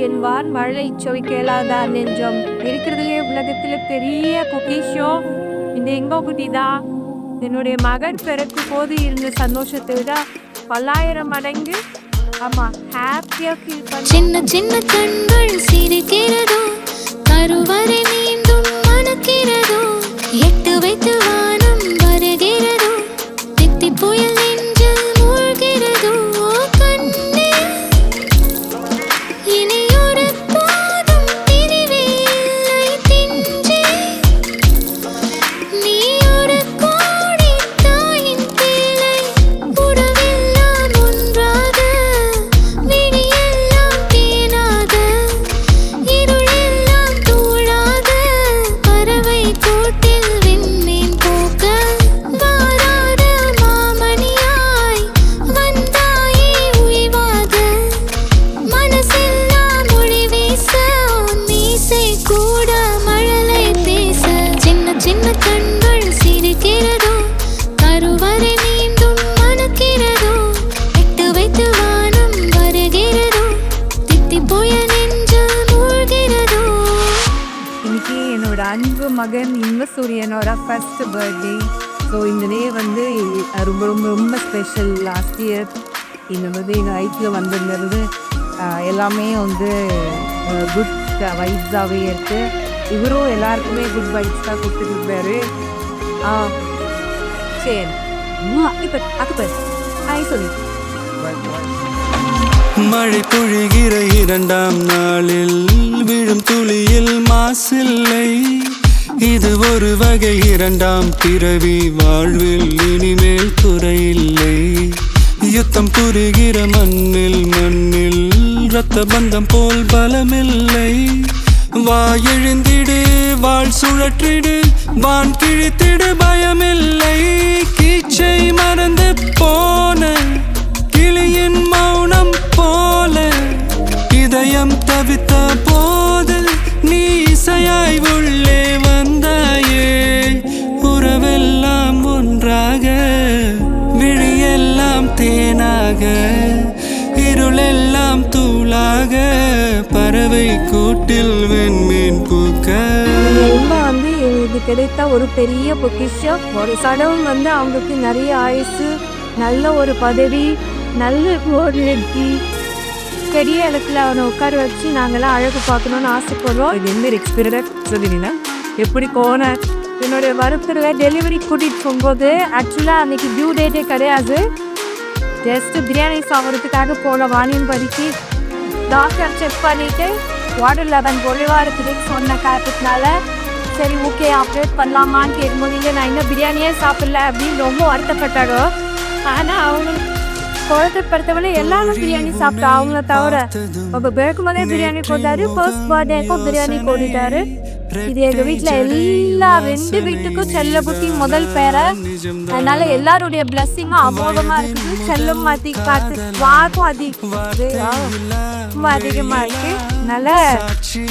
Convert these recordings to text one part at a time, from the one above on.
என்பார் மழை சொல் கேளாதார் நெஞ்சம். இருக்கிறதுலே உலகத்துல பெரிய குக்கி ஷோ இந்த எங்கோ குட்டி தான். என்னுடைய மகன் பிறக்கும் போது இருந்த சந்தோஷத்தை விட 1000 மடங்கு ஹாப்பியா ஃபீல் பண்ண. சின்ன சின்ன கண்கள் சிரிக்கிறதோ, கருவறை மீண்டும் மணக்கிறதோ, எட்டு வைத்து வானம் வருகிறதோ, தித்தி புயல் நெஞ்சில் மூழ்கிறதோ. கண்ணே இனி ஒரு போதும் பிரிவே இல்லை பிஞ்சே, நீ ஒரு கோடி தாயின் பிள்ளை. உறவெல்லாம் ஒன்றாக, விழியெல்லாம் தேனாக, இருளெல்லாம் தூளாக, பறவை கூட்டில் விண்மீன் போக்க. வாராத மாமணியாய் வந்தாயே உய்வாக, மனசெல்லாம் மொழி வீச, மீசை கூட மழலை பேச. சின்ன சின்ன கண்கள் சிரிக்கிறதோ, கருவறை மீண்டும் மணக்கிறதோ, எட்டு வைத்து வானம் வருகிறதோ, தித்தி புயல் நெஞ்சில் மூழ்கிறதோ. இன்னைக்கு என்னோட அன்பு மகன் இன்பசூரியனோட ஃபர்ஸ்ட் பர்த்டே. ஸோ இந்த டே வந்து ரொம்ப ரொம்ப ரொம்ப ஸ்பெஷல். லாஸ்ட் இயர் இந்த மாதிரி எங்கள் ஐக்கில் வந்திருந்தது எல்லாமே வந்து குட் வைப்ஸாகவே இருக்குது. இவரும் எல்லாருக்குமே குட் வைப்ஸ் தான் கொடுத்துருப்பாரு. சரி அக்பர் ஹாய் சொல்லி. மழை பொழிகிற 2ஆம் நாளில் விழும் துளியில் மாசில்லை. இது ஒரு வகை 2ஆம் பிறவி, வாழ்வில் இனிமேல் குறையில்லை. யுத்தம் புரிகிற மண்ணில் மண்ணில் இரத்த பந்தம் போல் பலமில்லை. வா எழுந்திடு, வாழ் சுழற்றிடு, வான் கிழித்திடு, பயமில்லை. கீச்சை மறந்து போன கிளியின் மௌனம் போல, இதயம் தவித்த போது நீ இசையாய் உள்ளே வந்தாயே. உறவெல்லாம் ஒன்றாக, விழியெல்லாம் தேனாக, இருளெல்லாம் தூளாக, பறவை கூட்டில் வெண்மீன் பூக்க. ரொம்ப வந்து இது கிடைத்த ஒரு பெரிய பொக்கிஷம். ஒரு சடவும் வந்து அவங்களுக்கு நிறைய ஆயுசு, நல்ல ஒரு பதவி, நல்ல ஒரு நெட்டி, பெரிய இடத்துல அவனை உட்கார வச்சு நாங்கள்லாம் அழகு பார்க்கணுன்னு ஆசைப்படுறோம். இது எந்த எக்ஸ்பீரியன்ஸ் சொல்லினீங்கன்னா எப்படி போன என்னுடைய மருத்துவர் டெலிவரி கூட்டிகிட்டு போகும்போது ஆக்சுவலாக அன்றைக்கி டியூ டேட்டே கிடையாது. ஜஸ்ட்டு பிரியாணி சாப்பிட்றதுக்காக போன வாணியம் படிக்கு டாக்டர் செக் பண்ணிவிட்டு வாட்டர் லெவன் ஒழுவாக இருக்குதுன்னு சொன்ன காரணத்தினால சரி ஓகே ஆப்ரேட் பண்ணலாமான்னு கேட்கும்போது இல்லை நான் இன்னும் பிரியாணியே சாப்பிடல அப்படின்னு ரொம்ப வருத்தப்பட்டாங்க. ஆனால் அவங்களுக்கு குழந்தை பிறத்தவரை எல்லாரும் பிரியாணி சாப்பிட்டா, அவங்கள தவிர அப்போ பிறக்கும் போதே பிரியாணி கொடுத்தாரு, ஃபர்ஸ்ட் பர்த்டேக்கும் பிரியாணி கொடுத்தாரு. இது எங்கள் வீட்டில் எல்லா 2 வீட்டுக்கும் செல்ல குட்டி முதல் பேரை. அதனால எல்லாருடைய பிளஸ்ஸிங்கும் அமோகமாக இருக்குது. செல்லம் மாற்றி பார்த்து வாக்கும் ரொம்ப அதிகமாக இருக்கு. அதனால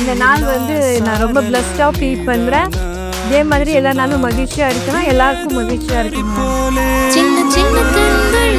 இந்த நாள் வந்து நான் ரொம்ப பிளஸ்டாக ஃபீல் பண்ணுறேன். இதே மாதிரி எல்லா நாளும் மகிழ்ச்சியாக இருக்குன்னா எல்லாருக்கும் மகிழ்ச்சியாக இருக்கு. சின்ன சின்ன கண்கள்